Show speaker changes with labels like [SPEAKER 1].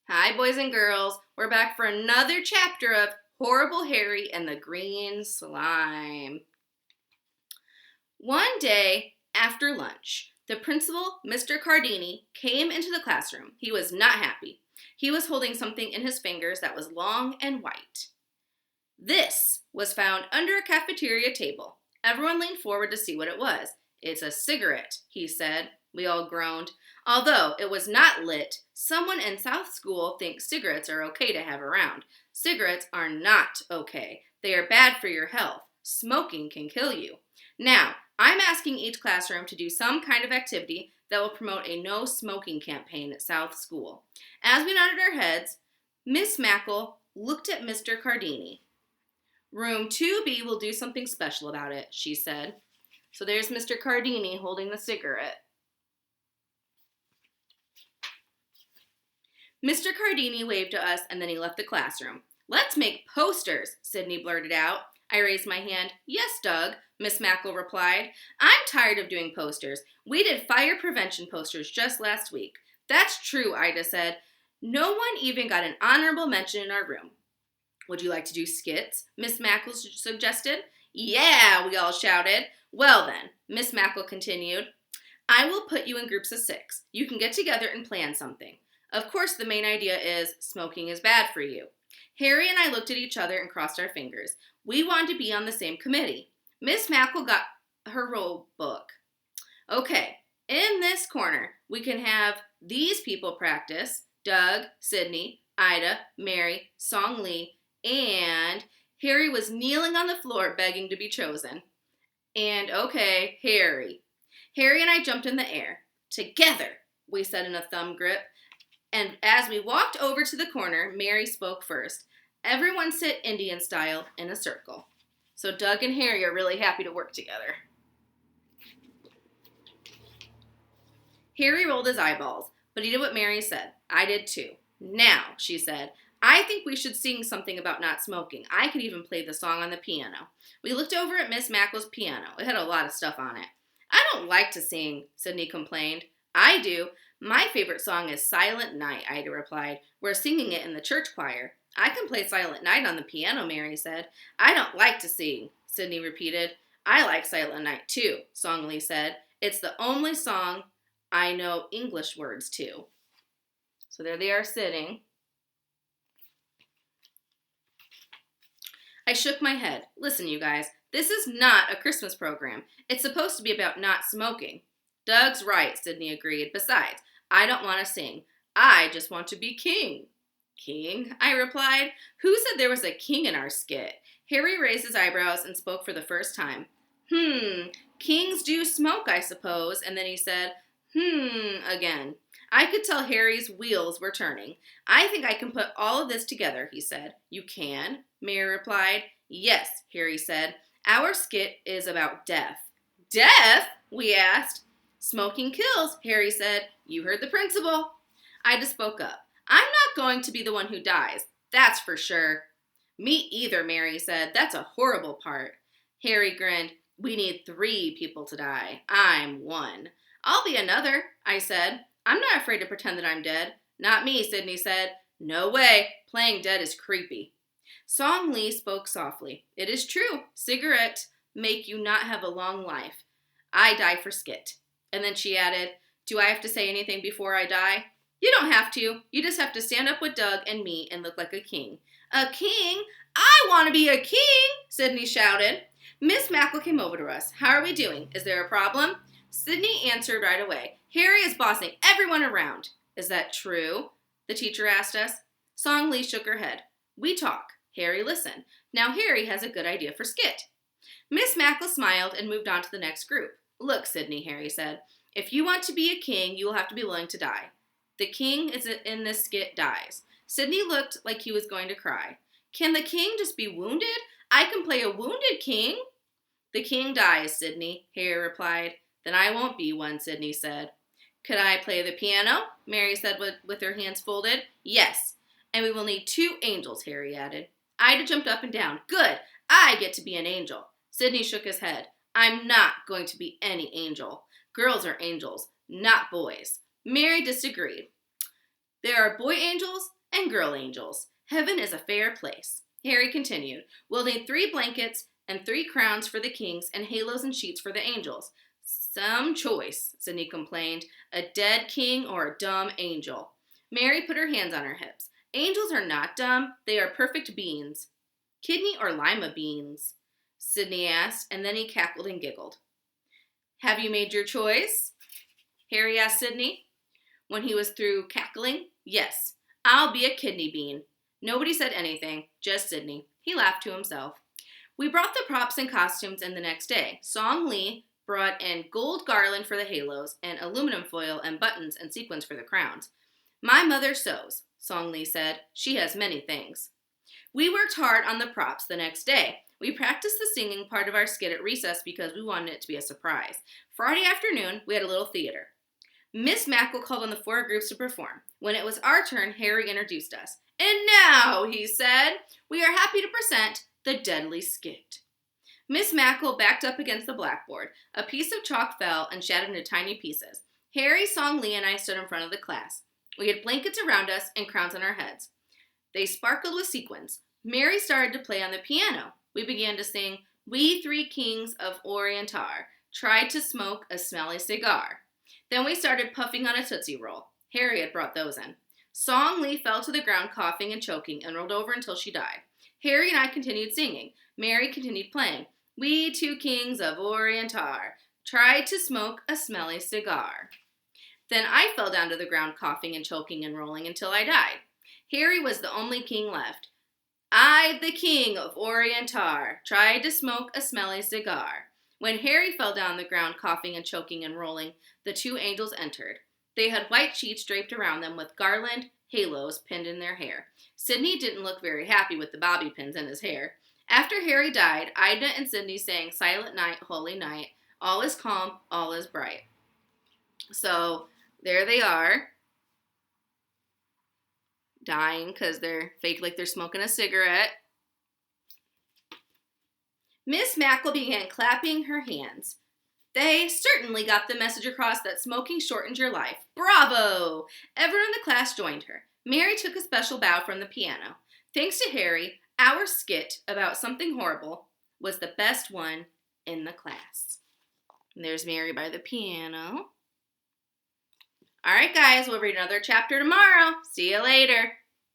[SPEAKER 1] Hi, boys and girls. We're back for another chapter of Horrible Harry and the Green Slime. One day after lunch, the principal, Mr. Cardini, came into the classroom. He was not happy. He was holding something in his fingers that was long and white. This was found under a cafeteria table. Everyone leaned forward to see what it was. "It's a cigarette," he said. We all groaned. Although it was not lit, someone in South School thinks cigarettes are okay to have around. Cigarettes are not okay. They are bad for your health. Smoking can kill you. Now, I'm asking each classroom to do some kind of activity that will promote a no smoking campaign at South School. As we nodded our heads, Miss Mackle looked at Mr. Cardini. "Room 2B will do something special about it," she said. So there's Mr. Cardini holding the cigarette. Mr. Cardini waved to us and then he left the classroom. "Let's make posters," Sydney blurted out. I raised my hand. "Yes, Doug," Miss Mackle replied. "I'm tired of doing posters. We did fire prevention posters just last week." "That's true," Ida said. "No one even got an honorable mention in our room." "Would you like to do skits?" Miss Mackle suggested. "Yeah," we all shouted. "Well then," Miss Mackle continued, "I will put you in groups of 6. You can get together and plan something. Of course, the main idea is smoking is bad for you." Harry and I looked at each other and crossed our fingers. We wanted to be on the same committee. Miss Mackle got her roll book. "Okay, in this corner, we can have these people practice: Doug, Sydney, Ida, Mary, Song Lee, and..." Harry was kneeling on the floor begging to be chosen. "And okay, Harry." Harry and I jumped in the air. "Together," we said in a thumb grip. And as we walked over to the corner, Mary spoke first. "Everyone sit Indian style in a circle." So Doug and Harry are really happy to work together. Harry rolled his eyeballs, but he did what Mary said. I did too. "Now," she said, "I think we should sing something about not smoking. I could even play the song on the piano." We looked over at Miss Mackle's piano. It had a lot of stuff on it. "I don't like to sing," Sydney complained. "I do. My favorite song is Silent Night," Ida replied. "We're singing it in the church choir." "I can play Silent Night on the piano," Mary said. "I don't like to sing," Sydney repeated. "I like Silent Night too," Song Lee said. "It's the only song I know English words to." So there they are sitting. I shook my head. "Listen, you guys, this is not a Christmas program. It's supposed to be about not smoking." "Doug's right," Sydney agreed. "Besides, I don't want to sing. I just want to be king." "King?" I replied. "Who said there was a king in our skit?" Harry raised his eyebrows and spoke for the first time. Kings do smoke, I suppose." And then he said, again. I could tell Harry's wheels were turning. "I think I can put all of this together," he said. "You can?" Mary replied. "Yes," Harry said. "Our skit is about death." "Death?" we asked. "Smoking kills," Harry said. "You heard the principal." Ida spoke up. "I'm not going to be the one who dies. That's for sure." "Me either," Mary said. "That's a horrible part." Harry grinned. "We need 3 people to die. I'm one." "I'll be another," I said. "I'm not afraid to pretend that I'm dead." "Not me," Sydney said. "No way. Playing dead is creepy." Song Lee spoke softly. "It is true. Cigarettes make you not have a long life. I die for skit." And then she added, "Do I have to say anything before I die?" "You don't have to. You just have to stand up with Doug and me and look like a king." "A king? I want to be a king!" Sydney shouted. Miss Mackle came over to us. "How are we doing? Is there a problem?" Sydney answered right away. "Harry is bossing everyone around." "Is that true?" the teacher asked us. Song Lee shook her head. "We talk. Harry listen. Now Harry has a good idea for skit." Miss Mackle smiled and moved on to the next group. "Look, Sydney," Harry said. "If you want to be a king, you will have to be willing to die. The king is in this skit dies." Sydney looked like he was going to cry. "Can the king just be wounded? I can play a wounded king." "The king dies, Sydney," Harry replied. "Then I won't be one," Sydney said. "Could I play the piano?" Mary said with her hands folded. "Yes. And we will need 2 angels," Harry added. Ida jumped up and down. "Good! I get to be an angel." Sydney shook his head. "I'm not going to be any angel. Girls are angels, not boys." Mary disagreed. "There are boy angels and girl angels. Heaven is a fair place. Harry continued. We'll need 3 blankets and 3 crowns for the kings and halos and sheets for the angels. Some choice, Sydney complained. A dead king or a dumb angel. Mary put her hands on her hips. Angels are not dumb. They are perfect beings. Kidney or lima beans? Sydney asked, and then he cackled and giggled. Have you made your choice? Harry asked Sydney. When he was through cackling, yes, I'll be a kidney bean. Nobody said anything, just Sydney. He laughed to himself. We brought the props and costumes in the next day. Song Lee brought in gold garland for the halos and aluminum foil and buttons and sequins for the crowns. My mother sews, Song Lee said. She has many things. We worked hard on the props the next day. We practiced the singing part of our skit at recess because we wanted it to be a surprise. Friday afternoon, we had a little theater. Miss Mackle called on the 4 groups to perform. When it was our turn, Harry introduced us. And now, he said, we are happy to present the Deadly Skit. Miss Mackle backed up against the blackboard. A piece of chalk fell and shattered into tiny pieces. Harry, Song Lee, and I stood in front of the class. We had blankets around us and crowns on our heads. They sparkled with sequins. Mary started to play on the piano. We began to sing, We 3 Kings of Orientar tried to smoke a smelly cigar. Then we started puffing on a Tootsie Roll. Harry had brought those in. Song Lee fell to the ground coughing and choking and rolled over until she died. Harry and I continued singing. Mary continued playing. We 2 Kings of Orientar tried to smoke a smelly cigar. Then I fell down to the ground coughing and choking and rolling until I died. Harry was the only king left. I, the King of Orientar, tried to smoke a smelly cigar. When Harry fell down the ground coughing and choking and rolling, the 2 angels entered. They had white sheets draped around them with garland, halos pinned in their hair. Sydney didn't look very happy with the bobby pins in his hair. After Harry died, Ida and Sydney sang Silent Night, Holy Night, all is calm, all is bright. So there they are, dying because they're fake like they're smoking a cigarette. Miss Mackle began clapping her hands. They certainly got the message across that smoking shortens your life. Bravo! Everyone in the class joined her. Mary took a special bow from the piano. Thanks to Harry, our skit about something horrible was the best one in the class. And there's Mary by the piano. All right, guys, we'll read another chapter tomorrow. See you later.